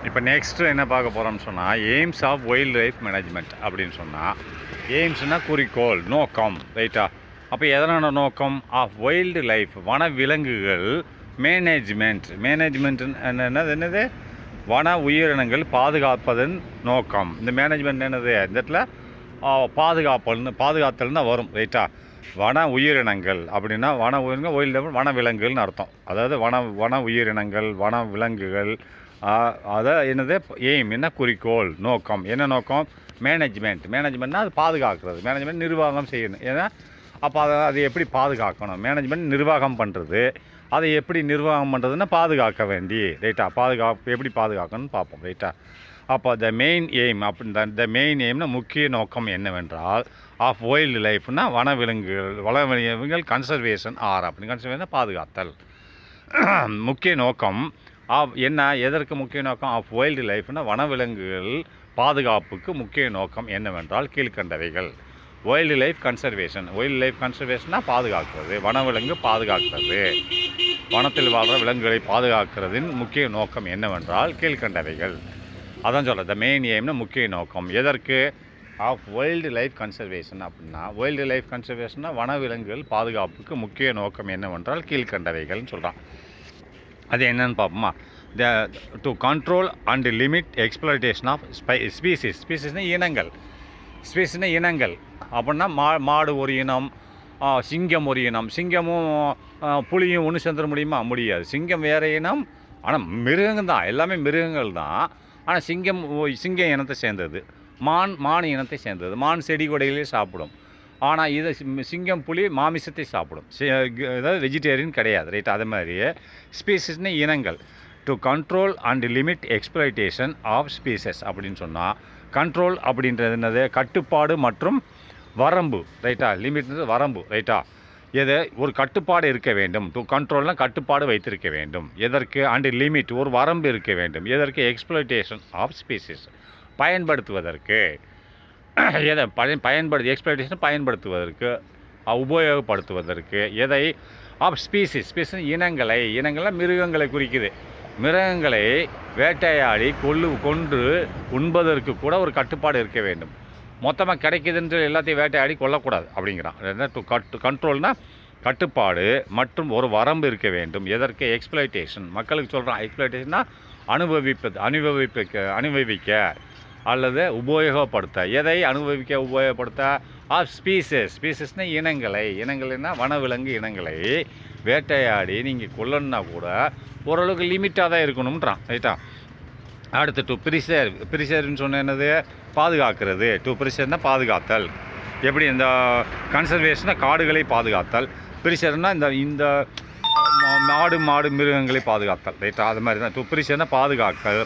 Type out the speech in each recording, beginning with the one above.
இப்போ நெக்ஸ்ட்டு என்ன பார்க்க போகிறோம்னு சொன்னால் aims of wildlife management அப்படின்னு சொன்னால் எய்ம்ஸ்னால் குறிக்கோள் நோக்கம் ரைட்டா. அப்போ எதனான நோக்கம் ஆஃப் வைல்டு லைஃப் வனவிலங்குகள் மேனேஜ்மெண்ட் என்னது வன உயிரினங்கள் பாதுகாப்பதன் நோக்கம். இந்த மேனேஜ்மெண்ட் என்னது இந்த இடத்துல பாதுகாத்தல்னு வரும் ரைட்டா. வன உயிரினங்கள் அப்படின்னா வன உயிரினங்கள் வைல்டு வனவிலங்குகள்னு அர்த்தம். அதாவது வன உயிரினங்கள் வன விலங்குகள் அதை என்னது எய்ம் என்ன குறிக்கோள் நோக்கம். என்ன நோக்கம் மேனேஜ்மெண்ட்னா அது பாதுகாக்கிறது. மேனேஜ்மெண்ட் நிர்வாகம் செய்யணும். ஏன்னா அப்போ அதை எப்படி பாதுகாக்கணும், மேனேஜ்மெண்ட் நிர்வாகம் பண்ணுறது. அதை எப்படி நிர்வாகம் பண்ணுறதுன்னா பாதுகாக்க வேண்டி ரைட்டா. எப்படி பாதுகாக்கணும்னு பார்ப்போம் ரைட்டா. அப்போ the main aim the main எய்ம்னா முக்கிய நோக்கம் என்னவென்றால் ஆஃப் வைல்டு லைஃப்னா வனவிலங்குகள் கன்சர்வேஷன் அப்படின்னு கன்சர்வேஷன் பாதுகாத்தல். முக்கிய நோக்கம் என்ன எதற்கு முக்கிய நோக்கம் ஆஃப் வைல்டு லைஃப்னா வனவிலங்குகள் பாதுகாப்புக்கு முக்கிய நோக்கம் என்னவென்றால் கீழ்கண்டவைகள். வைல்டு லைஃப் கன்சர்வேஷனாக பாதுகாக்கிறது, வனவிலங்கு பாதுகாக்கிறது, வனத்தில் வாழ்கிற விலங்குகளை பாதுகாக்கிறதின் முக்கிய நோக்கம் என்னவென்றால் கீழ்கண்டவைகள். அதான் சொல்ல த மெயின் எய்ம்னா முக்கிய நோக்கம் எதற்கு ஆஃப் வைல்டு லைஃப் கன்சர்வேஷன் அப்படின்னா வைல்டு லைஃப் கன்சர்வேஷன்னா வனவிலங்குகள் பாதுகாப்புக்கு முக்கிய நோக்கம் என்னவென்றால் கீழ்கண்டவைகள்னு சொல்கிறான். அது என்னன்னு பார்ப்போமா. To control and limit exploitation of ஸ்பீசிஸ்னால் இனங்கள் அப்படின்னா மாடு ஒரு இனம், சிங்கம் ஒரு இனம். சிங்கமும் புலியும் ஒன்று சேர்ந்துட முடியாது. சிங்கம் வேறு இனம், ஆனால் மிருகங்கள் தான், எல்லாமே மிருகங்கள் தான். ஆனால் சிங்க இனத்தை சேர்ந்தது, மான் இனத்தை சேர்ந்தது. மான் செடி கொடைகளே சாப்பிடும். ஆனால் இதை சிங்கம் புலி மாமிசத்தை சாப்பிடும், அதாவது வெஜிடேரியன் கிடையாது ரைட். அதே மாதிரியே ஸ்பீசிஸ்னு இனங்கள். To control and limit exploitation of species அப்படின்னு சொன்னால் கண்ட்ரோல் அப்படின்றது என்னது கட்டுப்பாடு மற்றும் வரம்பு ரைட்டா. லிமிட்ன்றது வரம்பு ரைட்டா. எது ஒரு கட்டுப்பாடு இருக்க வேண்டும். டு கண்ட்ரோல்னால் கட்டுப்பாடு வைத்திருக்க வேண்டும். எதற்கு அண்ட் லிமிட் ஒரு வரம்பு இருக்க வேண்டும். எதற்கு எக்ஸ்ப்ளாய்டேஷன் ஆஃப் ஸ்பீசிஸ் பயன்படுத்துவதற்கு. எதை எக்ஸ்ப்ளாய்டேஷன் பயன்படுத்துவதற்கு உபயோகப்படுத்துவதற்கு. எதை ஆஃப் ஸ்பீசிஸ் இனங்கள்லாம் மிருகங்களை குறிக்குது. மிருகங்களை வேட்டையாடி கொன்று உண்பதற்கு கூட ஒரு கட்டுப்பாடு இருக்க வேண்டும். மொத்தமாக கிடைக்குதுன்ற எல்லாத்தையும் வேட்டையாடி கொல்லக்கூடாது அப்படிங்கிறான். கண்ட்ரோல்னால் கட்டுப்பாடு மற்றும் ஒரு வரம்பு இருக்க வேண்டும். எதற்கு எக்ஸ்ப்ளாய்டேஷன் மக்களுக்கு சொல்கிறான். எக்ஸ்ப்ளாய்டேஷன்னா அனுபவிக்க அல்லது உபயோகப்படுத்த. எதை உபயோகப்படுத்த ஆஃப் ஸ்பீசஸ்னால் இனங்கள்னா வனவிலங்கு இனங்களை வேட்டையாடி நீங்கள் கொல்லணுன்னா கூட ஓரளவுக்கு லிமிட்டாக தான் இருக்கணும்ன்றான் ரைட்டா. அடுத்து டு ப்ரிசர்வ்னு சொன்ன என்னது பாதுகாக்கிறது. டு ப்ரிசர்வ்னால் பாதுகாத்தல். எப்படி இந்த கன்சர்வேஷனாக காடுகளை பாதுகாத்தல், ப்ரிசர்வ்னால் இந்த மாடு மிருகங்களை பாதுகாத்தல் ரைட்டா. அது மாதிரி தான் டு ப்ரிசர்வ்னால்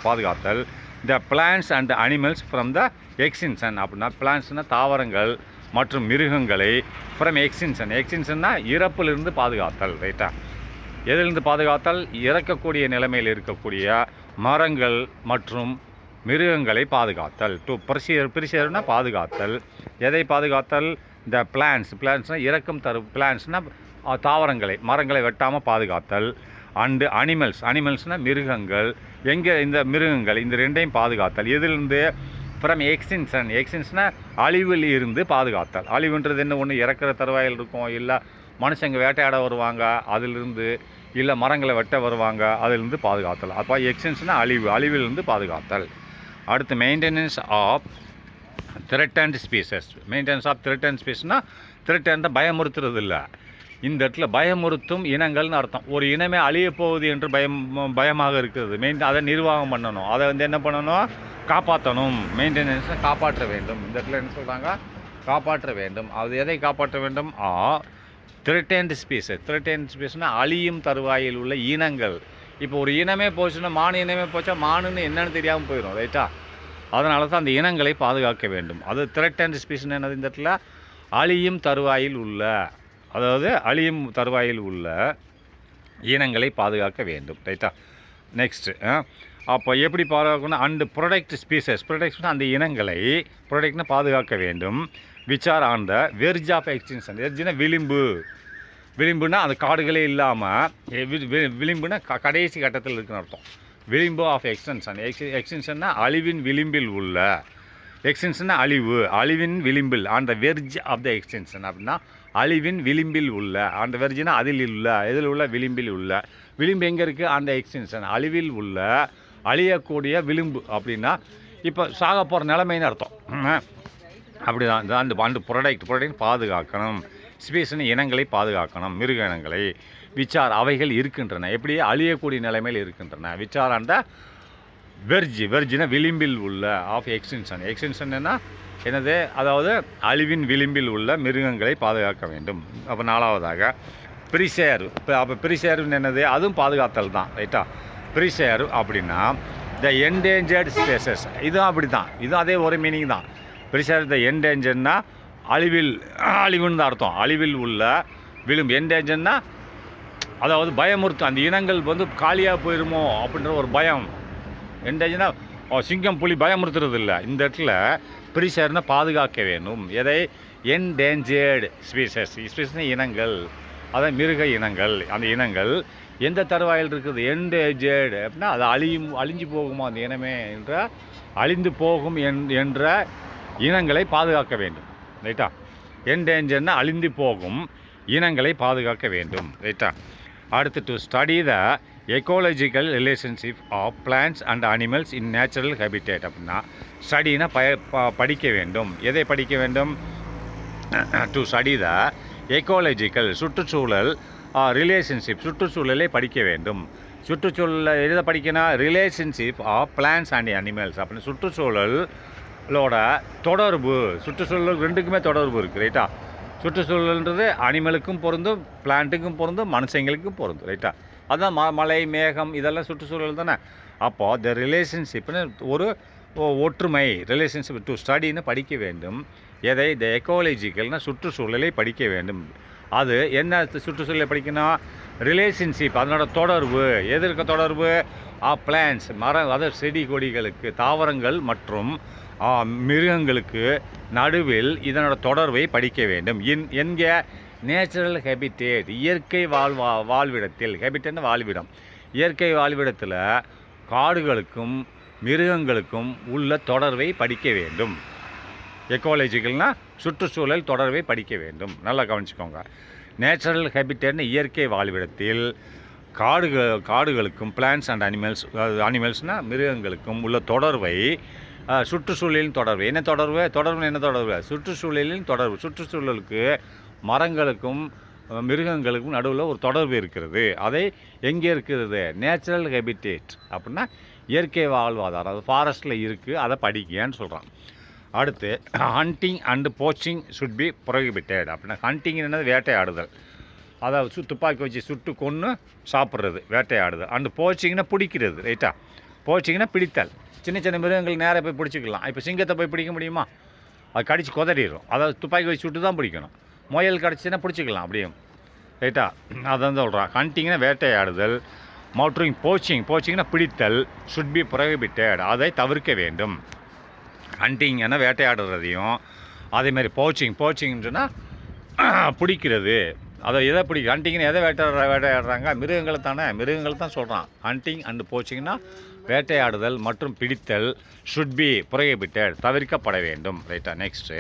பாதுகாத்தல். The plants and animals from the extinction அப்படின்னா பிளான்ஸ்னால் தாவரங்கள் மற்றும் மிருகங்களை ஃப்ரம் எக்ஸ்டிங்ஷன்னா இறப்பிலிருந்து பாதுகாத்தல் ரைட்டா. எதிலிருந்து பாதுகாத்தல் இறக்கக்கூடிய நிலைமையில் இருக்கக்கூடிய மரங்கள் மற்றும் மிருகங்களை பாதுகாத்தல். டு ப்ரிசர்வ்னால் பாதுகாத்தல். எதை பாதுகாத்தல் த பிளான்ஸ்னால் இறக்கம் பிளான்ஸ்னால் மரங்களை வெட்டாமல் பாதுகாத்தல். அண்டு அனிமல்ஸ்னால் மிருகங்கள். எங்கே இந்த மிருகங்கள் இந்த ரெண்டையும் பாதுகாத்தல். எதிலிருந்து ஃப்ரம் எக்ஸ்டிங்ஷன்னால் அழிவில் இருந்து பாதுகாத்தல். அழிவுன்றது என்ன ஒன்று இறக்குற தருவாயில் இருக்கும், இல்லை மனுஷங்க வேட்டையாட வருவாங்க அதிலிருந்து, இல்லை மரங்களை வெட்ட வருவாங்க அதிலிருந்து பாதுகாத்தல். அப்போ எக்ஸ்டென்ஷனாக அழிவிலிருந்து பாதுகாத்தல். அடுத்து maintenance of threatened species. Threaten பயமுறுத்துறது இல்லை. இந்த இடத்துல பயமுறுத்தும் இனங்கள்னு அர்த்தம். ஒரு இனமே அழியப்போகுது என்று பயமாக இருக்கிறது. அதை நிர்வாகம் பண்ணணும். அதை என்ன பண்ணணும் காப்பாற்றணும். மெயின்டெனன்ஸை காப்பாற்ற வேண்டும். இந்த இடத்துல என்ன சொல்கிறாங்க காப்பாற்ற வேண்டும். அது எதை காப்பாற்ற வேண்டும் த்ரெட்டன்ட் ஸ்பீசஸ்னால் அழியும் தருவாயில் உள்ள இனங்கள். இப்போ ஒரு இனமே போச்சுன்னா இனமே போச்சா மானுன்னு என்னென்னு தெரியாமல் போயிடும் ரைட்டா. அதனால தான் அந்த இனங்களை பாதுகாக்க வேண்டும். அது த்ரெட்டன்ட் ஸ்பீசிஸ் என்னது இந்த இடத்துல அழியும் தருவாயில் உள்ள இனங்களை பாதுகாக்க வேண்டும் ரைட்டா. நெக்ஸ்ட்டு அப்போ எப்படி பாதுகாக்கணும் அண்டு ப்ரொடெக்ட் அந்த இனங்களை பாதுகாக்க வேண்டும். Which are on the verge of extinction. வெர்ஜ்னா விளிம்புனா அந்த காடுகளே இல்லாமல் விளிம்புனா கடைசி கட்டத்தில் இருக்குன்னு அர்த்தம். விளிம்பு ஆஃப் எக்ஸ்டென்ஷன். எக்ஸ்டென்ஷன்னா அழிவின் விளிம்பில் உள்ள, எக்ஸ்டென்ஷன்னா அழிவு, அழிவின் விளிம்பில், on the verge of the extinction அப்படின்னா அழிவின் விளிம்பில் உள்ள, அந்த வெர்ஜினா அதில் உள்ள, இதில் உள்ள விளிம்பில் உள்ள, விளிம்பு எங்கே இருக்குது? அந்த எக்ஸ்டென்ஷன் அழிவில் உள்ள, அழியக்கூடிய விளிம்பு அப்படின்னா இப்போ சாக போகிற நிலைமைன்னு அர்த்தம். அப்படி தான் அந்த அந்த ப்ரொடக்ட் பாதுகாக்கணும். ஸ்பீஷன் இனங்களை பாதுகாக்கணும், மிருக இனங்களை. விச்சார் அவைகள் இருக்கின்றன, எப்படி? அழியக்கூடிய நிலைமையில் இருக்கின்றன. விச்சார் அந்த வெர்ஜினா விளிம்பில் உள்ள ஆஃப் எக்ஸ்டென்ஷன். எக்ஸ்டென்ஷன்னா என்னது? அதாவது அழிவின் விளிம்பில் உள்ள மிருகங்களை பாதுகாக்க வேண்டும். அப்போ 4வதாக ப்ரிசேர்வ். அப்போ ப்ரிசேர்வ்னு என்னது? அதுவும் பாதுகாத்தல் தான், ரைட்டா? ப்ரிசேர்வ் அப்படின்னா த என்டேஞ்சர்ட் ஸ்பேசஸ். இதுவும் அப்படி தான், இதுவும் அதே ஒரு மீனிங் தான். ப்ரிசேர்வ் த என்டேஞ்சர்னா அழிவுன்னு தான் அர்த்தம். அழிவில் உள்ள விளிம்பு. என்டேஞ்சர்னா அதாவது பயமுறுத்தும், அந்த இனங்கள் வந்து காலியாக போயிடுமோ அப்படின்ற ஒரு பயம். என்டேஞ்சர்னா சிங்கம் புலி பயமுறுத்துறது இல்லை. இந்த இடத்துல ப்ரிசேர்வ்னா பாதுகாக்க வேண்டும். எதை? என்டேஞ்சர்டு ஸ்பீஷஸ் இனங்கள், அதான் மிருக இனங்கள். அந்த இனங்கள் எந்த தருவாயில் இருக்குது? என்டேஞ்சர்டு அப்படின்னா அது அழிஞ்சு போகுமா அந்த இனமே என்ற, அழிந்து போகும் என்ற இனங்களை பாதுகாக்க வேண்டும், ரைட்டா? என்டேஞ்சர்னா அழிந்து போகும் இனங்களை பாதுகாக்க வேண்டும், ரைட்டா? அடுத்து to study the ecological relationship of plants and animals in natural habitat அப்படின்னா ஸ்டடினா படிக்க வேண்டும். எதை படிக்க வேண்டும்? டு ஸ்டடி த எக்கோலஜிக்கல் சுற்றுச்சூழல் ரிலேஷன்ஷிப், சுற்றுச்சூழலை படிக்க வேண்டும். சுற்றுச்சூழலில் எதை படிக்கணும்? Relationship of plants and animals அப்படின்னு சுற்றுச்சூழலோட தொடர்பு. சுற்றுச்சூழல் ரெண்டுக்குமே தொடர்பு இருக்குது, ரைட்டா? சுற்றுச்சூழல்ன்றது அனிமலுக்கும் பொருந்தும், பிளான்ட்டுக்கும் பொருந்தும், மனுஷங்களுக்கும் பொருந்தும், ரைட்டா? அதுதான் மலை மேகம் இதெல்லாம் சுற்றுச்சூழல் தானே. அப்போது த ரிலேஷன்ஷிப்னு ஒரு ஒற்றுமை, ரிலேஷன்ஷிப் டு ஸ்டடின்னு படிக்க வேண்டும். எதை? த எக்கோலஜிக்கல்னால் சுற்றுச்சூழலை படிக்க வேண்டும். அது என்ன சுற்றுச்சூழலை படிக்கணும்? ரிலேஷன்ஷிப், அதனோட தொடர்பு. எதற்கு தொடர்பு? பிளான்ட்ஸ் மரம், அதாவது செடி கொடிகளுக்கு, தாவரங்கள் மற்றும் மிருகங்களுக்கு நடுவில் இதனோட தொடர்பை படிக்க வேண்டும். என்க நேச்சுரல் ஹேபிடேட், இயற்கை வாழ்விடத்தில். ஹேபிடேட்னு வாழ்விடம். இயற்கை வாழ்விடத்தில் காடுகளுக்கும் மிருகங்களுக்கும் உள்ள தொடர்பை படிக்க வேண்டும். எக்கோலஜிக்கல்னால் சுற்றுச்சூழல் தொடர்பை படிக்க வேண்டும். நல்லா கவனிச்சுக்கோங்க. நேச்சுரல் ஹேபிடேட்னு இயற்கை வாழ்விடத்தில் காடுகளுக்கும் பிளான்ட்ஸ் அண்ட் அனிமல்ஸ்னால் மிருகங்களுக்கும் உள்ள தொடர்பை, சுற்றுச்சூழலின் தொடர்பு. என்ன தொடர்பு? என்ன தொடர்பு? சுற்றுச்சூழலின் தொடர்பு. சுற்றுச்சூழலுக்கு மரங்களுக்கும் மிருகங்களுக்கும் நடுவில் ஒரு தொடர்பு இருக்கிறது. அதை எங்கே இருக்கிறது? நேச்சுரல் ஹேபிடேட் அப்படின்னா இயற்கை வாழ்வாதாரம், அது ஃபாரஸ்ட்டில் இருக்குது, அதை படிக்கன்னு சொல்கிறான். அடுத்து hunting and poaching should be prohibited அப்படின்னா ஹண்டிங் என்னது? வேட்டையாடுதல், அதாவது துப்பாக்கி வச்சு சுட்டு கொன்று சாப்பிட்றது, வேட்டையாடுதல். அண்டு போச்சிங்னா பிடிக்கிறது, ரைட்டா? போச்சிங்னா பிடித்தல். சின்ன சின்ன மிருகங்கள் நேராக போய் பிடிச்சிக்கலாம். இப்போ சிங்கத்தை போய் பிடிக்க முடியுமா? அது கடிச்சு கொதறிடும். அதாவது துப்பாக்கி வச்சு சுட்டு தான் பிடிக்கணும். முயல் கடிச்சுன்னா பிடிச்சிக்கலாம் அப்படியும், ரைட்டா? அதான் சொல்கிறான். ஹண்டிங்னா வேட்டையாடுதல், மற்றும் போச்சிங்னா பிடித்தல், ஷுட் பி ப்ரோஹிபிட்டட், அதை தவிர்க்க வேண்டும். ஹண்டிங் என்ன? வேட்டையாடுறதையும், அதேமாதிரி போச்சிங்னு சொன்னால் பிடிக்கிறது. அதை எதை பிடிக்கும்? ஹண்டிங்னு எதை வேட்டையாடுறாங்க? மிருகங்களை தானே, மிருகங்களை தான் சொல்கிறான். ஹண்டிங் அண்டு போச்சிங்னா வேட்டையாடுதல் மற்றும் பிடித்தல், ஷுட் பி ப்ரோஹிபிட்டட், தவிர்க்கப்பட வேண்டும், ரைட்டா? Next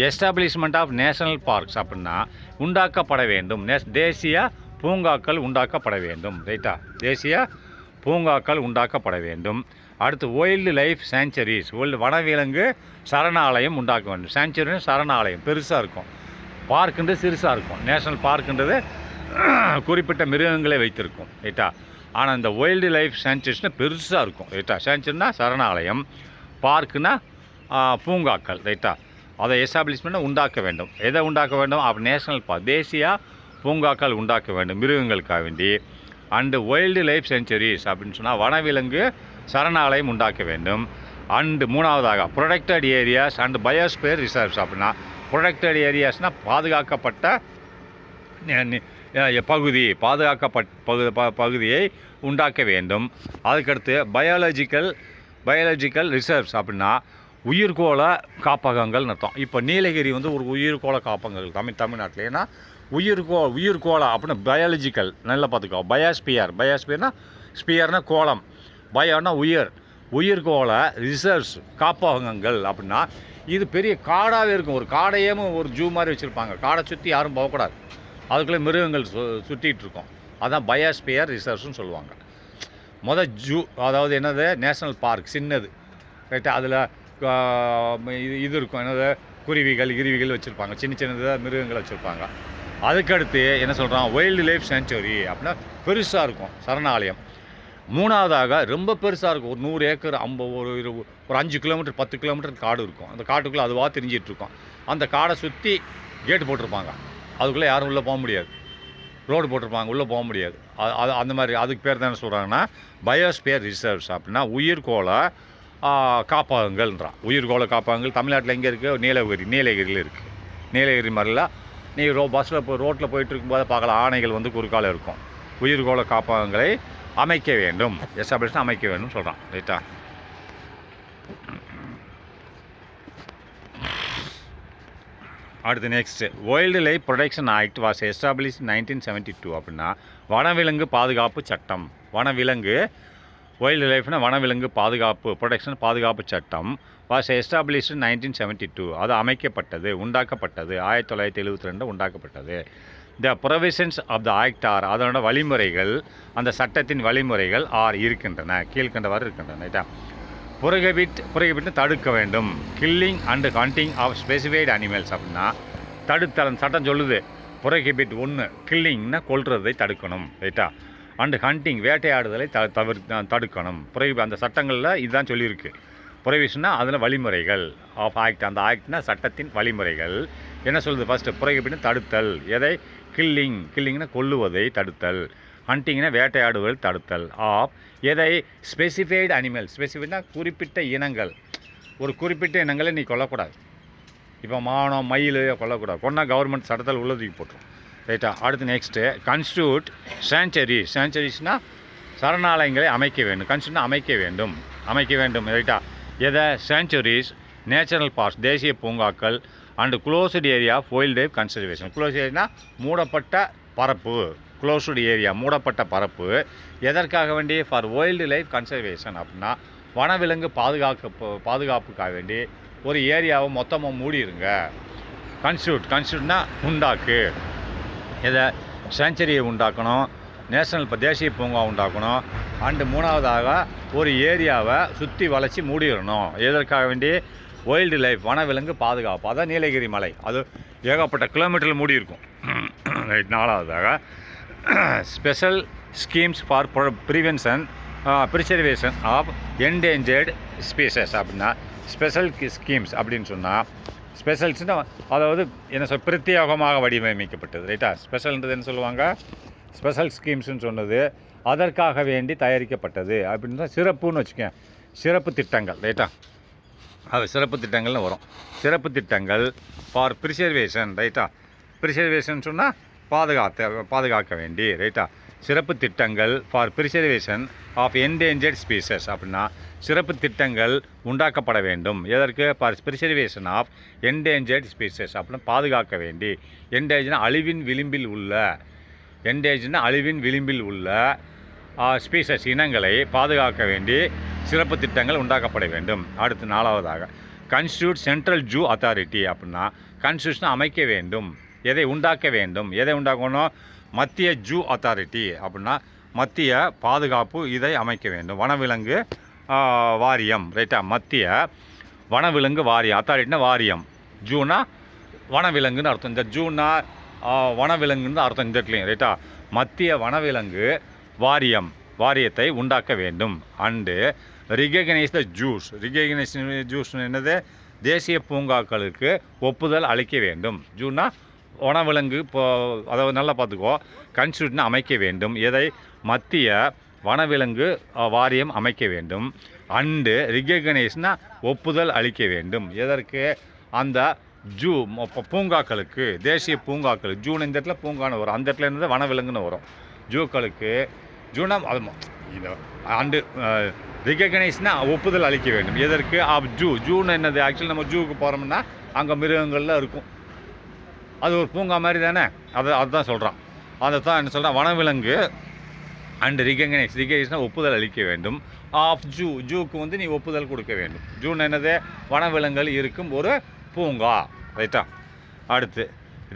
establishment of national parks அப்படின்னா உண்டாக்கப்பட வேண்டும். தேசிய பூங்காக்கள் உண்டாக்கப்பட வேண்டும், ரைட்டா? தேசிய பூங்காக்கள் உண்டாக்கப்பட வேண்டும். அடுத்து வைல்டு லைஃப் சாங்சுரிஸ், வனவிலங்கு சரணாலயம் உண்டாக்க வேண்டும். சாங்சுரின்னு சரணாலயம் பெருசாக இருக்கும், பார்க்குன்றது சிறுசாக இருக்கும். நேஷனல் பார்க்குன்றது குறிப்பிட்ட மிருகங்களை வைத்திருக்கும், ரைட்டா? ஆனால் இந்த வைல்டு லைஃப் சாங்சுரிஸ்னா பெருசாக இருக்கும், ரைட்டா? சாங்சுரினா சரணாலயம், பார்க்குனா பூங்காக்கள், ரைட்டா? அதை எஸ்டாப்ளிஷ்மெண்ட்டை உண்டாக்க வேண்டும். எதை உண்டாக்க வேண்டும்? நேஷனல் பார்க், தேசிய பூங்காக்கள் உண்டாக்க வேண்டும் மிருகங்களுக்காக வேண்டி. அண்டு வைல்டு லைஃப் சென்ச்சுரிஸ் அப்படின்னு சொன்னால் வனவிலங்கு சரணாலயம் உண்டாக்க வேண்டும். அண்டு 3வதாக protected areas and biosphere reserves அப்படின்னா ப்ரொடெக்டட் ஏரியாஸ்னால் பாதுகாக்கப்பட்ட பகுதியை உண்டாக்க வேண்டும். அதுக்கடுத்து பயாலஜிக்கல் ரிசர்வ்ஸ் அப்படின்னா உயிர்கோள காப்பகங்கள் அர்த்தம். இப்போ நீலகிரி வந்து ஒரு உயிர்கோள காப்பகங்கள் தமிழ்நாட்டில். ஏன்னா உயிர்கோளம் அப்படின்னு பயாலஜிக்கல் நல்லா பார்த்துக்கோ. பயோஸ்பியர்னா ஸ்பியர்னா கோளம், பயோன்னா உயிர்கோள ரிசர்வ்ஸ் காப்பகங்கள் அப்படின்னா இது பெரிய காடாகவே இருக்கும். ஒரு காடையே ஒரு ஜூ மாதிரி வச்சுருப்பாங்க. காடை சுற்றி யாரும் போகக்கூடாது, அதுக்குள்ளே மிருகங்கள் சுற்றிட்டு இருக்கோம். அதான் பயோஸ்பியர் ரிசர்வ்ஸ்னு சொல்லுவாங்க. ஜூ அதாவது என்னது, நேஷ்னல் பார்க் சின்னது, ரைட்டா. அதில் இது இருக்கும், என்னது, குருவிகள் வச்சுருப்பாங்க, சின்னதாக மிருகங்கள் வச்சுருப்பாங்க. அதுக்கடுத்து என்ன சொல்கிறான், வைல்டு லைஃப் சேஞ்சுரி அப்படின்னா பெருசாக இருக்கும் சரணாலயம். மூணாவதாக ரொம்ப பெருசாக இருக்கும், ஒரு 100 ஏக்கர் ஒரு 5 கிலோமீட்டர் 10 கிலோமீட்டர் காடு இருக்கும். அந்த காட்டுக்குள்ளே அதுவாக தெரிஞ்சிட்ருக்கோம். அந்த காடை சுற்றி கேட்டு போட்டிருப்பாங்க, அதுக்குள்ளே யாரும் உள்ளே போக முடியாது. ரோடு போட்டிருப்பாங்க, உள்ளே போக முடியாது. அது அந்த மாதிரி, அதுக்கு பேர் தான் என்ன சொல்கிறாங்கன்னா பயோஸ்பியர் ரிசர்வ்ஸ் அப்படின்னா உயிர்கோள காப்பகங்கள்ன்றான். உயிர்கோள காப்பகங்கள் தமிழ்நாட்டில் எங்கே இருக்குது, நீலகிரியில் இருக்குது. நீலகிரி மாதிரில நீ பஸ்ஸில் ரோட்டில் போயிட்டு இருக்கும்போது பார்க்கலாம், ஆணைகள் வந்து குறுக்கால இருக்கும். உயிர்கோள காப்பகங்களை அமைக்க வேண்டும், எஸ்டாப்ளிஷ் அமைக்க வேண்டும் சொல்கிறான், ரைட்டா. அடுத்து next, wild life protection act was establish 1972 அப்படின்னா வனவிலங்கு பாதுகாப்பு சட்டம். வனவிலங்கு வைல்டு லைஃப்னா வனவிலங்கு பாதுகாப்பு ப்ரொடெக்ஷன் பாதுகாப்பு சட்டம் வாஸ் எஸ்டாப்ளிஷ் 1972. அது அமைக்கப்பட்டது, உண்டாக்கப்பட்டது 1972 உண்டாக்கப்பட்டது. The provisions of the act are, அதனோட வழிமுறைகள், அந்த சட்டத்தின் வழிமுறைகள் ஆர் இருக்கின்றன, கீழ்கண்டவாறு இருக்கின்றன, ரைட்டா. புரோகிபிட் தடுக்க வேண்டும். Killing and hunting of specified animals அப்படின்னா தடுத்தல் சட்டம் சொல்லுது. புரோகிபிட் 1 கில்லிங்னா கொல்றதை தடுக்கணும், ரைட்டா. அண்டு ஹண்டிங் வேட்டையாடுதலை தடுக்கணும். அந்த சட்டங்களில் இதுதான் சொல்லியிருக்கு. ப்ரொவிஷன்னா அதில் வழிமுறைகள் ஆஃப் ஆக்ட், அந்த ஆக்ட்னா சட்டத்தின் வழிமுறைகள் என்ன சொல்லுது. ஃபஸ்ட்டு புரோகிபிட்னு தடுத்தல், எதை, கில்லிங்னா கொல்லுவதை தடுத்தல், ஹண்டிங்னா வேட்டையாடுவதை தடுத்தல், ஆஃப் எதை, ஸ்பெசிஃபைடு அனிமல். ஸ்பெசிஃபைட்னா குறிப்பிட்ட இனங்கள், ஒரு குறிப்பிட்ட இனங்களை நீ கொல்லக்கூடாது. இப்போ மானம் மயில் கொல்லக்கூடாது, கொண்டா கவர்மெண்ட் சட்டத்தில் உள்ளதுக்கு போட்டுரும், ரைட்டா. அடுத்து நெக்ஸ்ட்டு, கன்ஸ்டியூட் சேஞ்சுரிஸ்னால் சரணாலயங்களை அமைக்க வேண்டும். கன்ஸ்டியூட்னா அமைக்க வேண்டும், ரைட்டா. எதை, சேஞ்சுரிஸ், நேச்சுரல் பார்க்ஸ் தேசிய பூங்காக்கள், and closed area of wild life conservation. Closed area மூடப்பட்ட பரப்பு, க்ளோஸ்டு ஏரியா மூடப்பட்ட பரப்பு. எதற்காக வேண்டி, ஃபார் வைல்டு லைஃப் கன்சர்வேஷன் அப்படின்னா வனவிலங்கு பாதுகாப்புக்காக வேண்டி ஒரு ஏரியாவை மொத்தமாக மூடிடுங்க. கன்ஸ்டியூட்னா உண்டாக்கு, எதை, சேஞ்சுரியை உண்டாக்கணும், தேசிய பூங்கா உண்டாக்கணும், அண்டு மூணாவதாக ஒரு ஏரியாவை சுற்றி வளைச்சி மூடிடணும். எதற்காக வேண்டி, வைல்டு லைஃப் வனவிலங்கு பாதுகாப்பு. அதான் நீலகிரி மலை, அது ஏகப்பட்ட கிலோமீட்டரில் மூடி இருக்கும். நாலாவதாக special schemes for preservation of endangered species அப்படின்னா ஸ்பெஷல் ஸ்கீம்ஸ் அப்படின்னு சொன்னால், ஸ்பெஷல்ஸ்னால் அதாவது என்ன சொல், பிரத்யேகமாக வடிவமைக்கப்பட்டது, ரைட்டா. ஸ்பெஷல்ன்றது என்ன சொல்லுவாங்க, ஸ்பெஷல் ஸ்கீம்ஸ்னு சொன்னது அதற்காக வேண்டி தயாரிக்கப்பட்டது அப்படின்னு தான் சிறப்புன்னு வச்சுக்கேன். சிறப்பு திட்டங்கள், ரைட்டா. அது சிறப்பு திட்டங்கள்னு வரும். சிறப்பு திட்டங்கள் ஃபார் ப்ரிசர்வேஷன், ரைட்டா. ப்ரிசர்வேஷன் சொன்னால் பாதுகாக்க வேண்டி, ரைட்டா. சிறப்பு திட்டங்கள் for preservation of endangered species அப்படின்னா சிறப்பு திட்டங்கள் உண்டாக்கப்பட வேண்டும். எதற்கு, for preservation of endangered species அப்படின்னா பாதுகாக்க வேண்டி. என்டேஜ்னா அழிவின் விளிம்பில் உள்ள ஸ்பீசஸ் இனங்களை பாதுகாக்க வேண்டி சிறப்பு திட்டங்கள் உண்டாக்கப்பட வேண்டும். அடுத்து நாலாவதாக கன்ஸ்டியூட் சென்ட்ரல் ஜூ அத்தாரிட்டி அப்படின்னா கன்ஸ்டியூஷன் அமைக்க வேண்டும். எதை உண்டாக்கணும், மத்திய ஜூ அத்தாரிட்டி அப்படின்னா மத்திய பாதுகாப்பு இதை அமைக்க வேண்டும். வனவிலங்கு வாரியம், ரைட்டா. மத்திய வனவிலங்கு வாரியம், அத்தாரிட்டினா வாரியம், ஜூனா வனவிலங்குன்னு அர்த்தம். இந்த ஜூனா வனவிலங்குன்னு அர்த்தம் இந்த இடத்துலையும், ரைட்டா. மத்திய வனவிலங்கு வாரியத்தை உண்டாக்க வேண்டும். அண்டு ரிகக்னைஸ் த ஜூஸ் என்னது, தேசிய பூங்காக்களுக்கு ஒப்புதல் அளிக்க வேண்டும். ஜூனா வனவிலங்கு, இப்போ அதாவது நல்லா பார்த்துக்கோ, கன்ஸ்டியூட்னா அமைக்க வேண்டும். எதை, மத்திய வனவிலங்கு வாரியம் அமைக்க வேண்டும். அண்டு ரிகக்னைஸ்னால் ஒப்புதல் அளிக்க வேண்டும். எதற்கு, அந்த ஜூ பூங்காக்களுக்கு, தேசிய பூங்காக்களுக்கு. ஜூன் இந்த இடத்துல பூங்கான்னு வரும், அந்த இடத்துல இருந்து வனவிலங்குன்னு வரும். ஜூக்களுக்கு ஜூனா அது அண்டு ரிகக்னைஸ்னால் ஒப்புதல் அளிக்க வேண்டும். எதற்கு, ஜூன்னு என்னது, ஆக்சுவலி நம்ம ஜூவுக்கு போகிறோம்னா அங்கே மிருகங்கள்லாம் இருக்கும், அது ஒரு பூங்கா மாதிரி தானே, அதுதான் சொல்கிறான். அதை தான் என்ன சொல்கிறான், வனவிலங்கு அண்ட் ரிகனைஸ்னால் ஒப்புதல் அளிக்க வேண்டும். ஆஃப் ஜூக்கு வந்து நீ ஒப்புதல் கொடுக்க வேண்டும். ஜூன் என்னது, வனவிலங்குகள் இருக்கும் ஒரு பூங்கா. ரைட்டா. அடுத்து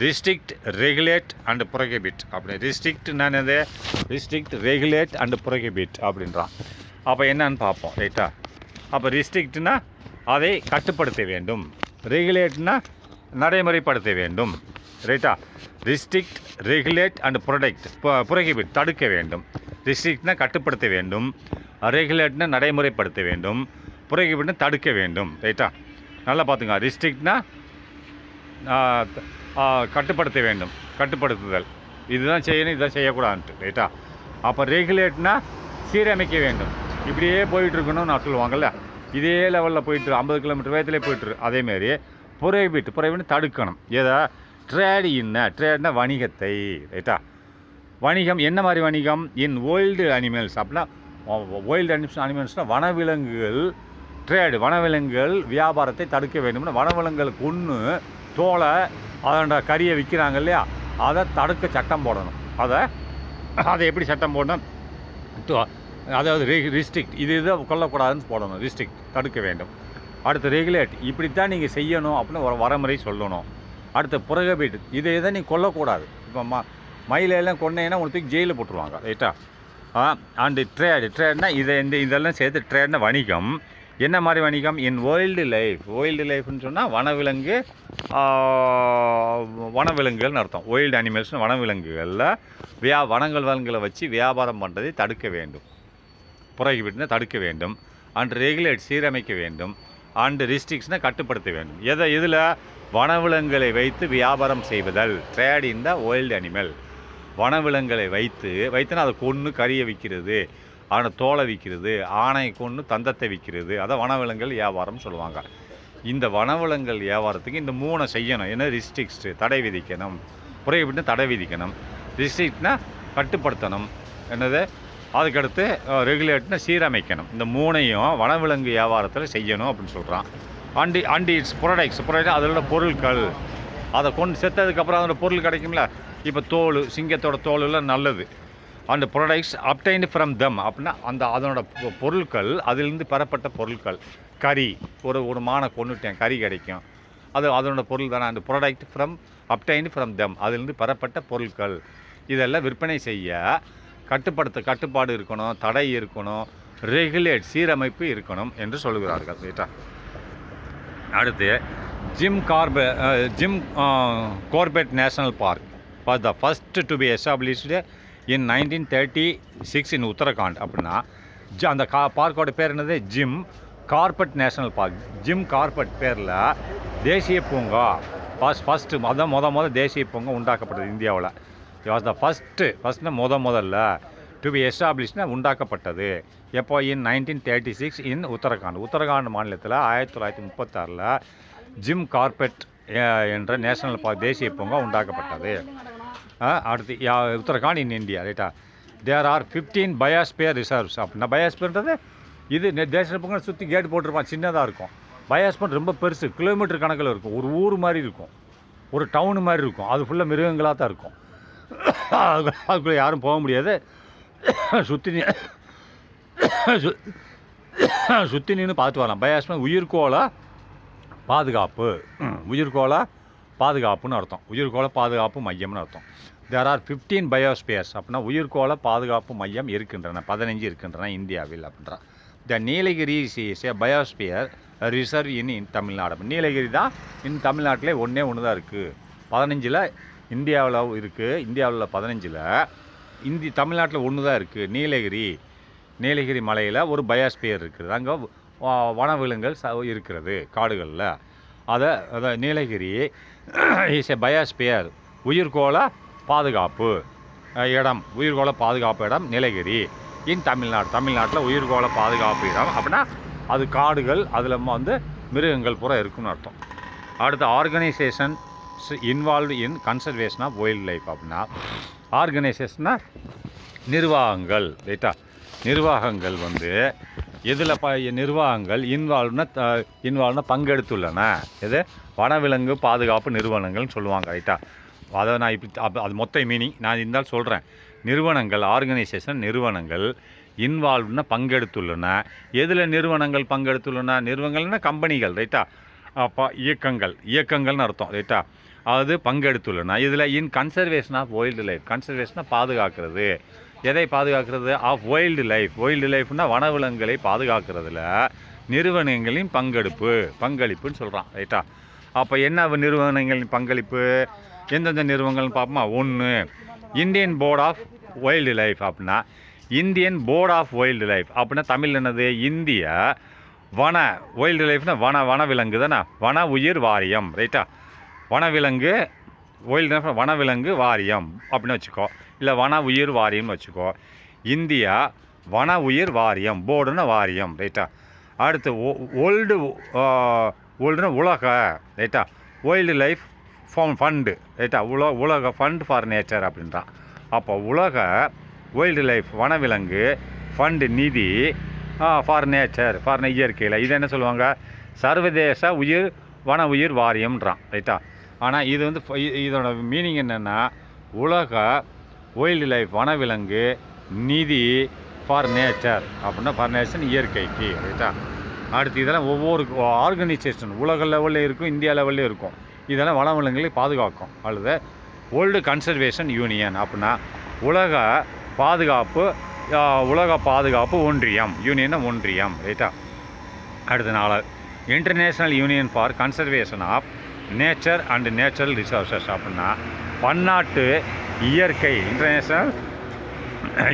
ரிஸ்ட்ரிக்ட், ரெகுலேட் அண்ட் ப்ரொஹிபிட் அப்படி. ரிஸ்ட்ரிக்ட்னா என்னது, ரிஸ்ட்ரிக்ட், ரெகுலேட் அண்ட் ப்ரொஹிபிட் அப்படின்றான். அப்போ என்னன்னு பார்ப்போம். ரைட்டா. அப்போ ரிஸ்ட்ரிக்ட்னா அதை கட்டுப்படுத்த வேண்டும், ரெகுலேட்னா நடைமுறைப்படுத்த வேண்டும். ரைட்டா. ரிஸ்ட்ரிக்ட், ரெகுலேட் அண்ட் ப்ரொஹிபிட் தடுக்க வேண்டும். ரிஸ்ட்ரிக்ட்னா கட்டுப்படுத்த வேண்டும், ரெகுலேட்னா நடைமுறைப்படுத்த வேண்டும், ப்ரொஹிபிட்னா தடுக்க வேண்டும். ரைட்டா. நல்லா பார்த்துங்க. ரிஸ்ட்ரிக்ட்னா கட்டுப்படுத்த வேண்டும், கட்டுப்படுத்துதல், இதுதான் செய்யணும் இதுதான் செய்யக்கூடாதுன்ட்டு. ரைட்டா. அப்போ ரெகுலேட்னா சீரமைக்க வேண்டும். இப்படியே போயிட்டுருக்கணும்னு நான் சொல்லுவாங்கள்ல, இதே லெவலில் போயிட்டு 50 கிலோமீட்டர் வேகத்திலே போயிட்டுரு. அதேமாரி ப்ரொஹிபிட் தடுக்கணும். எதை, ட்ரேட்னா வணிகத்தை. ரைட்டா. வணிகம் என்ன மாதிரி வணிகம், இன் வைல்டு அனிமல்ஸ் அப்படின்னா வைல்டு அனிமல்ஸ்னால் வனவிலங்குகள். வனவிலங்குகள் வியாபாரத்தை தடுக்க வேண்டும்னா வனவிலங்குகளை கொன்று தோலை அதோட கறியை விற்கிறாங்க இல்லையா, அதை தடுக்க சட்டம் போடணும். அதை எப்படி சட்டம் போடணும், அதாவது ரிஸ்ட்ரிக்ட், இதை கொல்லக்கூடாதுன்னு போடணும். ரிஸ்ட்ரிக்ட் தடுக்க வேண்டும். அடுத்து ரெகுலேட், இப்படித்தான் நீங்கள் செய்யணும் அப்படின்னு வரமுறை சொல்லணும். அடுத்து ப்ரொஹிபிட், இதை நீ கொல்லக்கூடாது. இப்போ மயிலெல்லாம் கொன்னேன்னா உங்களுக்கு ஜெயிலில் போட்டுருவாங்க. ரைட்டா. அண்டு ட்ரேட்னா இதெல்லாம் சேர்த்து ட்ரேட்னா வணிகம். என்ன மாதிரி வணிகம், இன் வைல்டு லைஃப்னு சொன்னால் வனவிலங்குகள்னு அர்த்தம். வைல்டு அனிமல்ஸ்னு வனவிலங்குகளில் வனங்களை வச்சு வியாபாரம் பண்ணுறதை தடுக்க வேண்டும். ப்ரொஹிபிட்னா தடுக்க வேண்டும். அண்ட் ரெகுலேட் சீரமைக்க வேண்டும். அண்டு ரிஸ்ட்ரிக்ஷனை கட்டுப்படுத்த வேண்டும். இதில் வனவிலங்குகளை வைத்து வியாபாரம் செய்வதல். Trade in the wild animal. வனவிலங்குகளை வைத்துனா அதை கொன்று கறியை விற்கிறது, ஆனால் தோலை விற்கிறது, ஆணையை கொன்று தந்தத்தை விற்கிறது, அதை வனவிலங்குகள் வியாபாரம் சொல்லுவாங்க. இந்த வனவிலங்குகள் வியாபாரத்துக்கு இந்த 3 செய்யணும். என்ன, ரிஸ்ட்ரிக்ட் தடை விதிக்கணும், ப்ரொஹிபிட்னா தடை விதிக்கணும், ரிஸ்ட்ரிக்ட்னா கட்டுப்படுத்தணும், என்னது அதுக்கடுத்து ரெகுலேட்னா சீரமைக்கணும். இந்த 3ஐயும் வனவிலங்கு வியாபாரத்தில் செய்யணும் அப்படின்னு சொல்கிறான். அண்ட் இட்ஸ் ப்ராடக்ட்ஸ் அதோட பொருட்கள், அதை கொண்டு செத்ததுக்கப்புறம் அதோட பொருள் கிடைக்கும்ல. இப்போ தோல், சிங்கத்தோட தோலெல்லாம் நல்லது. And products obtained from them அப்படின்னா அதனோட பொருட்கள், அதிலிருந்து பெறப்பட்ட பொருட்கள். கறி, ஒரு மானை கொண்டுட்டேன், கறி கிடைக்கும், அதனோட பொருள் தானே. அந்த ப்ராடக்ட் அப்டைன்டு ஃப்ரம் தம், அதிலிருந்து பெறப்பட்ட பொருட்கள். இதெல்லாம் விற்பனை செய்ய கட்டுப்பாடு இருக்கணும், தடை இருக்கணும், ரெகுலேட் சீரமைப்பு இருக்கணும் என்று சொல்கிறார்கள். ரைட்டா. அடுத்து Jim Corbett National Park was the first to be established in 1936 in Uttarakhand. அப்படின்னா அந்த பார்க்கோட பேர் என்னது, Jim Corbett National Park. Jim Corbett பேரில் தேசிய பூங்கா ஃபஸ்ட்டு முதல்ல தேசிய பூங்கா உண்டாக்கப்பட்டது இந்தியாவில். வாஸ் த ஃபஸ்ட்னா முதல்ல டு பி எஸ்டாப்ளிஷ்னா உண்டாக்கப்பட்டது. எப்போ, இன் 1936 இன் உத்தரகாண்ட் மாநிலத்தில் 1936 ஜிம் கார்பெட் என்ற நேஷனல் பார்க் தேசிய பூங்கா உண்டாக்கப்பட்டது. அடுத்து உத்தரகாண்ட் இன் இந்தியா. ரைட்டா. There are 15 biosphere reserves. அப்படின்னா பயோஸ்பியர்ன்றது இது தேசிய பூங்கா சுற்றி கேட் போட்டிருப்பான், சின்னதாக இருக்கும். பயோஸ்பியர் ரொம்ப பெருசு, கிலோமீட்டர் கணக்கில் இருக்கும். ஒரு ஊர் மாதிரி இருக்கும், ஒரு டவுனு மாதிரி இருக்கும். அது ஃபுல்லாக மிருகங்களாக தான் இருக்கும். அதுக்குள்ளே யாரும் போக முடியாது. சுற்றி நின்று பார்த்து வரலாம். பயோஸ்பியர் உயிர்கோள பாதுகாப்புன்னு அர்த்தம். உயிர்கோள பாதுகாப்பு மையம்னு அர்த்தம். தேர் ஆர் 15 பயோஸ்பியர்ஸ் அப்படின்னா உயிர்கோள பாதுகாப்பு மையம் இருக்கின்றன, 15 இருக்கின்றன இந்தியாவில் அப்படின்றான். The Nilgiri is a biosphere reserve in Tamil Nadu. Nilgiri தான் இன் தமிழ்நாட்டிலே ஒன்றே தான் இருக்குது. 15ல் இந்தியாவில் இருக்குது. இந்தியாவில் 15ல் தமிழ்நாட்டில் ஒன்று தான் இருக்குது. நீலகிரி மலையில் ஒரு பயோஸ்பியர் இருக்குது. அங்கே வனவிலங்குகள் இருக்கிறது காடுகளில். அதை நீலகிரி இஸ் ஏ பயோஸ்பியர், உயிர்கோள பாதுகாப்பு இடம். உயிர்கோள பாதுகாப்பு இடம் நீலகிரி இன் தமிழ்நாட்டில் உயிர்கோள பாதுகாப்பு இடம் அப்படின்னா அது காடுகள், அதில் வந்து மிருகங்கள் பூரா இருக்குன்னு அர்த்தம். அடுத்து organisation involved in conservation of wildlife. அப்படின்னா ஆர்கனைசேஷன்னா நிர்வாகங்கள். ரைட்டா. நிர்வாகங்கள் வந்து எதில் நிர்வாகங்கள் இன்வால்வ்னா பங்கெடுத்துள்ளன. எது, வனவிலங்கு பாதுகாப்பு நிறுவனங்கள்னு சொல்லுவாங்க. ரைட்டா. அதை நான் அது மொத்த மீனிங் நான் இருந்தாலும் சொல்கிறேன். நிறுவனங்கள், ஆர்கனைசேஷன் நிறுவனங்கள் இன்வால்வ்னா பங்கெடுத்துள்ளன. எதில் நிறுவனங்கள் பங்கெடுத்துள்ளன? நிறுவனங்கள்னா கம்பெனிகள், ரைட்டா? அப்போ இயக்கங்கள்னு அர்த்தம், ரைட்டா? அது பங்கெடுத்துள்ளன. இதில் in conservation of wild life. கன்சர்வேஷனாக பாதுகாக்கிறது. எதை பாதுகாக்கிறது? Of wild life. வைல்டு லைஃப்னா வனவிலங்குகளை பாதுகாக்கிறதுல நிறுவனங்களின் பங்களிப்புன்னு சொல்கிறான், ரைட்டா? அப்போ என்ன நிறுவனங்களின் பங்களிப்பு? எந்தெந்த நிறுவனங்கள்னு பார்ப்போமா? 1 Indian board of wild life. அப்படின்னா Indian board of wild life அப்படின்னா தமிழ் என்னது? இந்திய வைல்டு லைஃப்னா வனவிலங்கு தானே, வன உயிர் வாரியம், ரைட்டா? வனவிலங்கு வைல்டு லைஃப் வனவிலங்கு வாரியம் அப்படின்னு வச்சுக்கோ, இல்லை வன உயிர் வாரியம்னு வச்சுக்கோ. இந்தியா வன உயிர் வாரியம், போர்டுன்னா வாரியம், ரைட்டா? அடுத்து வேர்ல்டுனா உலக, ரைட்டா? வைல்டு லைஃப் ஃபண்டு, ரைட்டா? உலக ஃபண்ட் ஃபார் நேச்சர் அப்படின்றான். அப்போ உலக வைல்டு லைஃப் வனவிலங்கு ஃபண்டு நிதி ஃபார் நேச்சர், ஃபார் இயற்கையில். இது என்ன சொல்லுவாங்க? சர்வதேச வன உயிர் வாரியம்ன்றான், ரைட்டா? ஆனால் இது வந்து இதோட மீனிங் என்னென்னா உலக வைல்டு லைஃப் வனவிலங்கு நிதி ஃபார் நேச்சர் அப்படின்னா ஃபார் நேச்சர் இயற்கைக்கு, ரைட்டா? அடுத்து இதெல்லாம் ஒவ்வொரு ஆர்கனைசேஷன் உலக லெவலில் இருக்கும், இந்தியா லெவல்லே இருக்கும். இதெல்லாம் வனவிலங்குகளை பாதுகாக்கும். அல்லது வேர்ல்டு கன்சர்வேஷன் யூனியன் அப்படின்னா உலக பாதுகாப்பு ஒன்றியம், யூனியன் ஒன்றியம், ரைட்டா? அடுத்த நாள் International Union for Conservation of nature and natural Resources அப்படின்னா பன்னாட்டு இயற்கை. இன்டர்நேஷ்னல்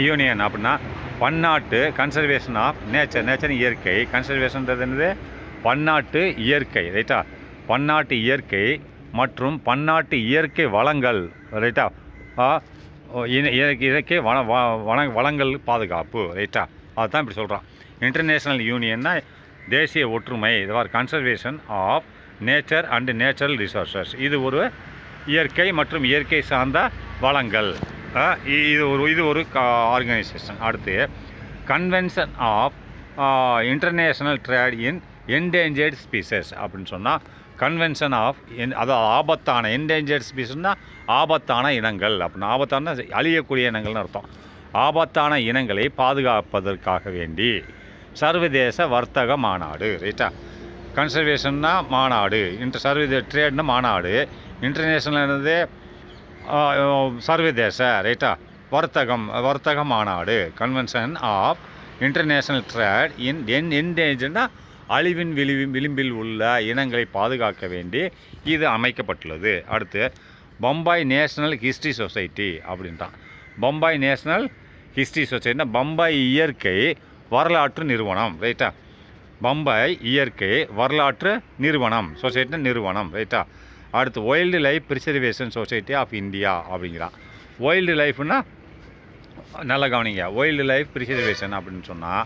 யூனியன் அப்படின்னா பன்னாட்டு கன்சர்வேஷன் ஆஃப் நேச்சர் இயற்கை. கன்சர்வேஷன்றது என்னது? பன்னாட்டு இயற்கை, ரைட்டா? பன்னாட்டு இயற்கை மற்றும் பன்னாட்டு இயற்கை வளங்கள், ரைட்டா? இயற்கை வளங்கள் பாதுகாப்பு, ரைட்டா? அதுதான் இப்படி சொல்கிறான். இன்டர்நேஷ்னல் யூனியன்னா தேசிய ஒற்றுமை, இதுவார் conservation of nature and natural resources. இது ஒரு இயற்கை மற்றும் இயற்கை சார்ந்த வளங்கள். இது ஒரு ஆர்கனைசேஷன். அடுத்து Convention of international trade in Endangered Species அப்படின்னு சொன்னால் கன்வென்ஷன் ஆஃப் அதாவது ஆபத்தான என்டேஞ்சர்ட் ஸ்பீசஸ்னால் ஆபத்தான இனங்கள் அப்படின்னா ஆபத்தான அழியக்கூடிய இனங்கள்னு அர்த்தம். ஆபத்தான இனங்களை பாதுகாப்பதற்காக வேண்டி சர்வதேச வர்த்தக மாநாடு, ரைட்டா? கன்சர்வேஷன்னா மாநாடு, சர்வதேச ட்ரேட்னா மாநாடு, இன்டர்நேஷ்னல் என்னது? சர்வதேச, ரைட்டா? வர்த்தக மாநாடு. Convention of international trade in என்டேஞ்சர்னா அழிவின் விளிம்பில் உள்ள இனங்களை பாதுகாக்க வேண்டி இது அமைக்கப்பட்டுள்ளது. அடுத்து பம்பாய் நேஷ்னல் ஹிஸ்ட்ரி சொசைட்டி அப்படின்றான். பம்பாய் நேஷ்னல் ஹிஸ்ட்ரி சொசைட்டினா பம்பாய் இயற்கை வரலாற்று நிறுவனம், ரைட்டா? பம்பாய் இயற்கை வரலாற்று நிறுவனம், சொசைட்டினா நிறுவனம், ரைட்டா? அடுத்து Wildlife Preservation Society of India அப்படிங்கிறான். வைல்டு லைஃப்னா நல்லா கவனிங்க, வைல்டு லைஃப் ப்ரிசர்வேஷன் அப்படின்னு சொன்னால்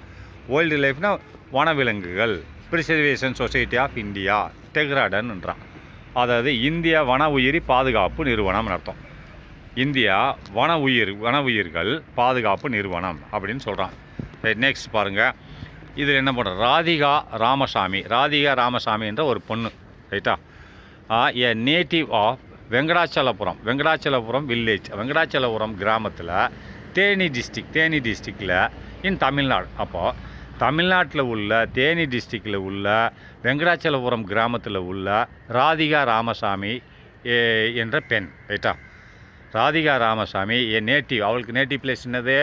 வைல்டு லைஃப்னா வனவிலங்குகள், ப்ரிசர்வேஷன் சொசைட்டி ஆஃப் இந்தியா டெக்ராடன்ன்றான். அதாவது இந்திய வன உயிரி பாதுகாப்பு நிறுவனம்னு அர்த்தம். இந்தியா வன உயிர்கள் பாதுகாப்பு நிறுவனம் அப்படின்னு சொல்கிறான். நெக்ஸ்ட் பாருங்கள், இதில் என்ன பண்ணுறோம்? ராதிகா ராமசாமி என்ற ஒரு பொண்ணு, ரைட்டா? A native of Venkatachalapuram village, Venkatachalapuram கிராமத்தில் தேனி டிஸ்ட்ரிக்டில் இன் தமிழ்நாடு. அப்போது தமிழ்நாட்டில் உள்ள தேனி டிஸ்ட்ரிக்டில் உள்ள வெங்கடாச்சலபுரம் கிராமத்தில் உள்ள ராதிகா ராமசாமி என்ற பெண், ரைட்டா? ராதிகா ராமசாமி அவளுக்கு நேட்டிவ் பிளேஸ் என்னது?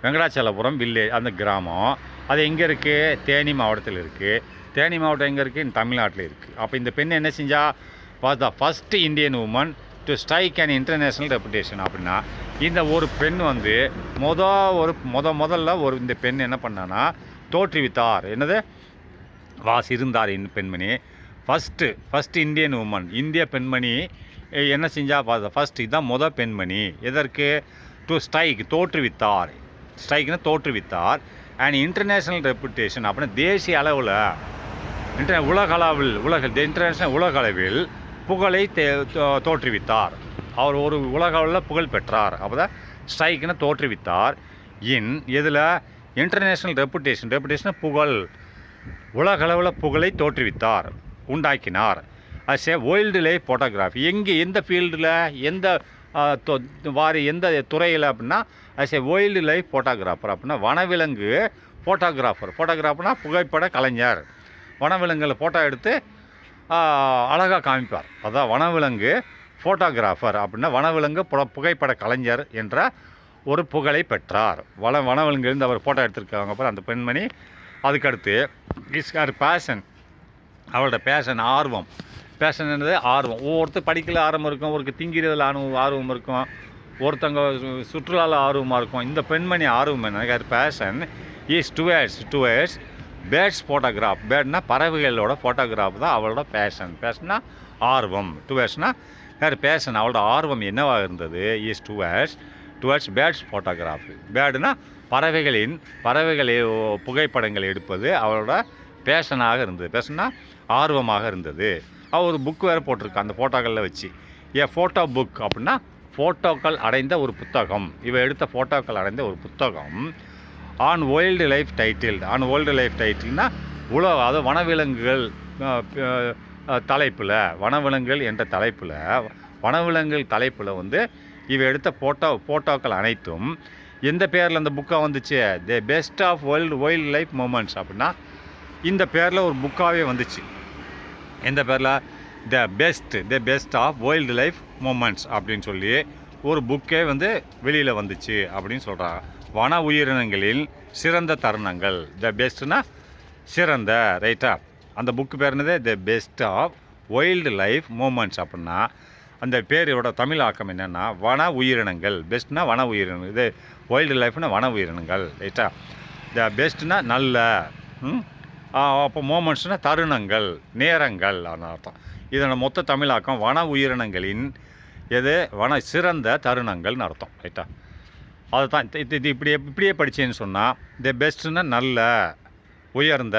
வெங்கடாச்சலபுரம் வில்லேஜ், அந்த கிராமம். அது எங்கே இருக்குது? தேனி மாவட்டத்தில் இருக்குது. தேனி மாவட்டம் எங்கே இருக்குது? தமிழ்நாட்டில் இருக்குது. அப்போ இந்த பெண் என்ன செஞ்சா? Was the first Indian woman to strike and international reputation. அப்படின்னா இந்த ஒரு பெண் வந்து முதல்ல இந்த பெண் என்ன பண்ணான்னா தோற்றுவித்தார். என்னது? இருந்தார் பெண்மணி. ஃபஸ்ட்டு இந்தியன் உமன், இந்திய பெண்மணி என்ன செஞ்சா? ஃபஸ்ட் இதுதான் பெண்மணி. எதற்கு? டு ஸ்ட்ரைக், தோற்றுவித்தார். ஸ்ட்ரைக்னா தோற்றுவித்தார். அண்ட் இன்டர்நேஷ்னல் ரெப்புடேஷன் அப்படின்னா தேசிய அளவில் இன்டர்நேஷ்னல் உலக அளவில் புகழை தோற்றுவித்தார். அவர் ஒரு உலக அளவில் புகழ் பெற்றார். அப்போ தான் ஸ்ட்ரைக்னா தோற்றுவித்தார். இதில் இன்டர்நேஷ்னல் ரெப்புடேஷன் புகழ், உலக அளவில் புகழை உண்டாக்கினார். As a wild life photography. எந்த ஃபீல்டில், எந்த எந்த துறையில் அப்படின்னா as a wild life photographer அப்படின்னா வனவிலங்கு ஃபோட்டோகிராஃபர்னா புகைப்பட கலைஞர். வனவிலங்குகளை ஃபோட்டோ எடுத்து அழகாக காமிப்பார். அதான் வனவிலங்கு ஃபோட்டோகிராஃபர் அப்படின்னா வனவிலங்கு புகைப்பட கலைஞர் என்ற ஒரு புகழை பெற்றார். வனவிலங்குலேருந்து அவர் ஃபோட்டோ எடுத்திருக்காங்க அப்புறம் அந்த பெண்மணி. அதுக்கடுத்து பேஷன், அவரோட பேஷன் ஆர்வம். பேஷன் என்னது ஆர்வம். ஒவ்வொருத்தர் படிக்கல ஆர்வம் இருக்கும், ஒருக்கு திங்கிறதுல ஆர்வம் இருக்கும், ஒருத்தங்க சுற்றுலாவில் ஆர்வமாக இருக்கும். இந்த பெண்மணி ஆர்வம் என்ன passion is towards birds photograph. பேர்ட்னா பறவைகளோட ஃபோட்டோகிராஃப் தான் அவளோட பேஷன்னா ஆர்வம். டுவேர்ட்ஸ்னா பேஷன், அவளோட ஆர்வம் என்னவாக இருந்தது இஸ் டுவேர்ட்ஸ் பேர்ட்ஸ் ஃபோட்டோகிராஃபி. பேர்டுனா பறவைகளை புகைப்படங்கள் எடுப்பது அவளோட பேஷனாக இருந்தது. பேஷன்னா ஆர்வமாக இருந்தது. அவள் ஒரு புக் வேறு போட்டிருக்கா அந்த ஃபோட்டோக்களில் வச்சு. ஃபோட்டோ புக் அப்படின்னா ஃபோட்டோக்கள் அடைந்த ஒரு புத்தகம். எடுத்த ஃபோட்டோக்கள் அடைந்த ஒரு புத்தகம். ஆன் வைல்டு லைஃப் டைட்டில்னா அதாவது வனவிலங்குகள் தலைப்பில், வனவிலங்குகள் என்ற தலைப்பில், வனவிலங்குகள் தலைப்பில் எடுத்த ஃபோட்டோக்கள் அனைத்தும் எந்த பேரில் அந்த புக்காக வந்துச்சு? The best of wild life moments அப்படின்னா இந்த பேரில் ஒரு புக்காகவே வந்துச்சு. எந்த பேரில்? The best of wild life moments அப்படின்னு சொல்லி ஒரு புக்கே வெளியில் வந்துச்சு அப்படின்னு சொல்கிறாங்க. வன உயிரினங்களில் சிறந்த தருணங்கள். த பெஸ்ட்னா சிறந்த, ரைட்டா? அந்த புக்கு பேர் என்னது? The best of wild life moments அப்படின்னா அந்த பேரோட தமிழ் ஆக்கம் என்னென்னா வன உயிரினங்கள். பெஸ்ட்னா வன உயிரினங்கள், இது வைல்டு லைஃப்னா வன உயிரினங்கள், ரைட்டா? த பெஸ்ட்னா நல்ல, அப்போ மூமெண்ட்ஸ்னால் தருணங்கள், நேரங்கள் அர்த்தம். இதோட மொத்த தமிழாக்கம் வன உயிரினங்களின் சிறந்த தருணங்கள்னு அர்த்தம், ரைட்டா? அதுதான் இது இப்படியே படித்தேன்னு சொன்னால் தி பெஸ்ட்னா நல்ல, உயர்ந்த,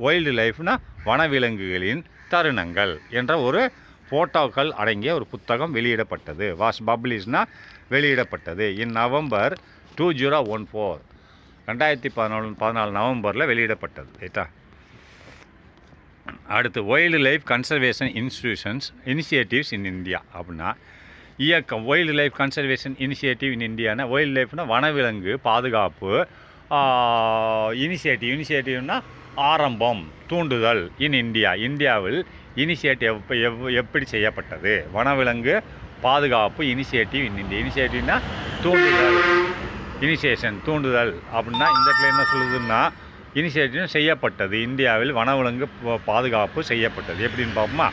வைல்டு லைஃப்னா வனவிலங்குகளின் தருணங்கள் என்ற ஒரு ஃபோட்டோக்கள் அடங்கிய ஒரு புத்தகம் வெளியிடப்பட்டது. வாஸ் பப்ளிஷ்னா வெளியிடப்பட்டது. இன் நவம்பர் 2014, 2014 நவம்பரில் வெளியிடப்பட்டது, ரைட்டா? அடுத்து wildlife conservation initiatives in India அப்படின்னா இயக்கம். Wildlife conservation initiative in இந்தியானா வைல்டு லைஃப்னா வனவிலங்கு பாதுகாப்பு இனிஷியேட்டிவ்னா ஆரம்பம், தூண்டுதல். இந்தியாவில் இனிஷியேட்டிவ் எப்படி செய்யப்பட்டது? வனவிலங்கு பாதுகாப்பு இனிஷியேட்டிவ் இன் இந்தியா. இனிஷியேட்டிவ்னா தூண்டுதல், தூண்டுதல் அப்படின்னா இந்த இடத்துல என்ன சொல்லுதுன்னா இனிஷியேட்டிவ் செய்யப்பட்டது. இந்தியாவில் வனவிலங்கு பாதுகாப்பு செய்யப்பட்டது. எப்படின்னு பார்ப்போமா?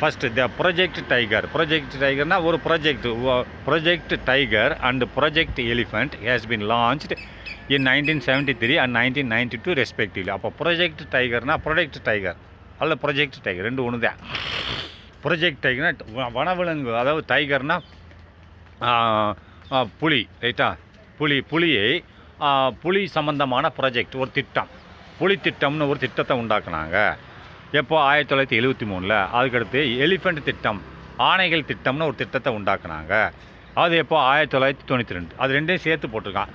ஃபஸ்ட்டு த ப்ராஜெக்ட் டைகர்னா ஒரு project tiger and project elephant has been launched in 1973 and 1992 respectively. அப்போ ப்ராஜெக்ட் டைகர்னா ப்ராஜெக்ட் டைகர் ரெண்டு ஒன்று தான். ப்ராஜெக்ட் டைகர்னா வனவிலங்கு, அதாவது டைகர்னா புலி, ரைட்டா? புலி சம்பந்தமான ப்ராஜெக்ட், ஒரு திட்டம், புலி திட்டம்னு ஒரு திட்டத்தை உண்டாக்குனாங்க. எப்போ? 1973. அதுக்கடுத்து எலிஃபண்ட் திட்டம், ஆணைகள் திட்டம்னு ஒரு திட்டத்தை உண்டாக்குனாங்க. அது எப்போ? 1992. அது ரெண்டையும் சேர்த்து போட்டிருக்கான்.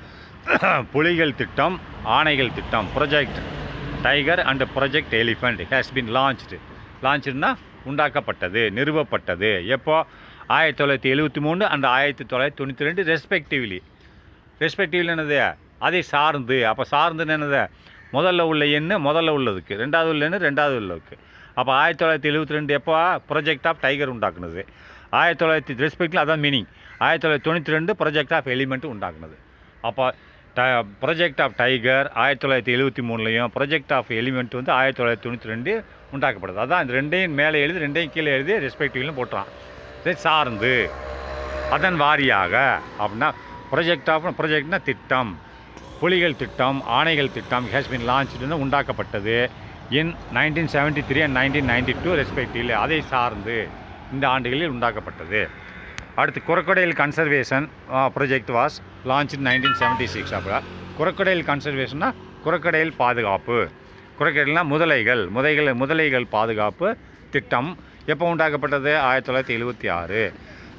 புலிகள் திட்டம், ஆணைகள் திட்டம். Project tiger and project elephant has been லான்ச்டுனா உண்டாக்கப்பட்டது, நிறுவப்பட்டது. எப்போ? 1973 அண்ட் 1992 ரெஸ்பெக்டிவ்லி என்னது? அதை சார்ந்து. அப்போ சார்ந்துன்னு என்னது? முதல்ல உள்ள எண்ணு முதல்ல உள்ளதுக்கு, ரெண்டாவது உள்ள எண்ணு ரெண்டாவது உள்ளதுக்கு. அப்போ 1972 எப்போ ப்ராஜெக்ட் ஆஃப் டைகர் உண்டாக்குனது? 1900 ரெஸ்பெக்டில் அதான் மீனிங். 1992 ப்ராஜெக்ட் ஆஃப் எலிமெண்ட் உண்டாக்குனது. அப்போ ப்ராஜெக்ட் ஆஃப் டைகர் 1973லையும் ப்ராஜெக்ட் ஆஃப் எலிமெண்ட் 1992 உண்டாக்கப்படுது. அதான் இந்த ரெண்டையும் மேலே எழுதி ரெண்டையும் கீழே எழுதி ரெஸ்பெக்டிவ்னு போட்டுறான். சார்ந்து அதன் வாரியாக அப்படின்னா ப்ராஜெக்ட்னா திட்டம், புலிகள் திட்டம், ஆணைகள் திட்டம் ஹேஸ் பின் லான்ச்டு உண்டாக்கப்பட்டது இன் 1973 and 1992 ரெஸ்பெக்டிவ்லி. அதை சார்ந்து இந்த ஆண்டுகளில் உண்டாக்கப்பட்டது. அடுத்து crocodile conservation project was launch in 1976. அப்போ குரோக்கடைல் கன்சர்வேஷன்னா குரோக்கடைல் பாதுகாப்பு. குரோக்கடைல்னா முதலைகள் பாதுகாப்பு திட்டம் எப்போ உண்டாக்கப்பட்டது? 1976.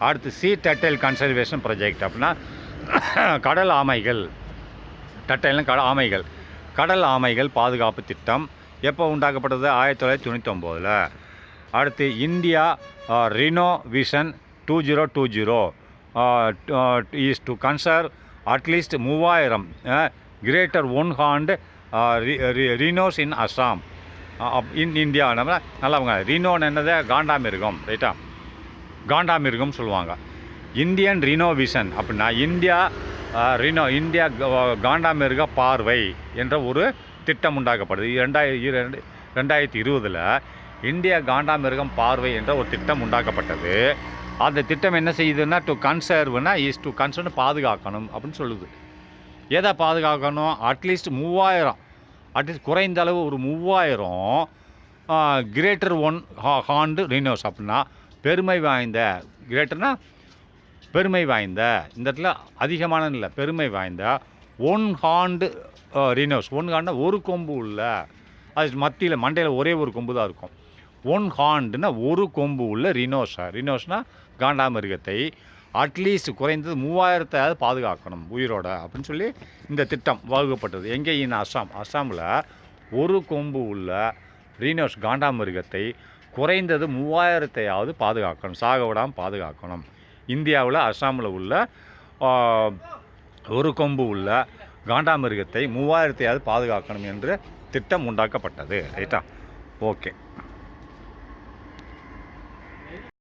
அடுத்து சீ டர்ட்டில் கன்சர்வேஷன் ப்ராஜெக்ட் அப்படின்னா கடல் ஆமைகள், கடல் ஆமைகள் பாதுகாப்பு திட்டம் எப்போ உண்டாக்கப்பட்டது? 1999. அடுத்து India renovation 2020 is to conserve at least 3000 greater one-horned rhinos in Assam. In India நம்ம நல்லவங்க ரீனோன்னு என்னது காண்டாமிருகம் ரைட்டா, காண்டாமிருகம் சொல்லுவாங்க. இந்தியன் ரினோவிஷன் அப்படின்னா இந்தியா காண்டாமிருக பார்வை என்ற ஒரு திட்டம் உண்டாக்கப்படுது. 2020 இந்தியா காண்டாமிருகம் பார்வை என்ற ஒரு திட்டம் உண்டாக்கப்பட்டது. அந்த திட்டம் என்ன செய்யுதுன்னா டு கன்சர்வ்னா இஸ் டு கன்சர்வ்னு பாதுகாக்கணும் அப்படின்னு சொல்லுது. எதை பாதுகாக்கணும்? அட்லீஸ்ட் 3000, அட்லீஸ்ட் குறைந்த அளவு ஒரு 3000 கிரேட்டர் ஒன் ஹார்ன்டு ரினோஸ் அப்படின்னா பெருமை வாய்ந்த, கிரேட்டர்னா பெருமை வாய்ந்த, இந்த இடத்துல அதிகமான இல்லை, பெருமை வாய்ந்த ஒன் ஹார்ன்டு ரினோஸ். ஒன் ஹார்ன்னா ஒரு கொம்பு உள்ள, அது மத்தியில் மண்டையில் ஒரே ஒரு கொம்பு தான் இருக்கும். ஒன் ஹார்ண்டுனா ஒரு கொம்பு உள்ள ரினோஸ்னால் காண்டாமிருகத்தை அட்லீஸ்ட் குறைந்தது 3000 பாதுகாக்கணும் உயிரோட அப்படின்னு சொல்லி இந்த திட்டம் வகுக்கப்பட்டது. எங்கே? இன் அஸ்ஸாமில் ஒரு கொம்பு உள்ள ரீனோஸ் காண்டாமிருகத்தை குறைந்தது 3000 பாதுகாக்கணும், சாக விடாமல் பாதுகாக்கணும். இந்தியாவில் அஸ்ஸாமில் உள்ள ஒரு கொம்பு உள்ள காண்டாமிருகத்தை 3000 பாதுகாக்கணும் என்று திட்டம் உண்டாக்கப்பட்டது. ரைட்டா? ஓகே.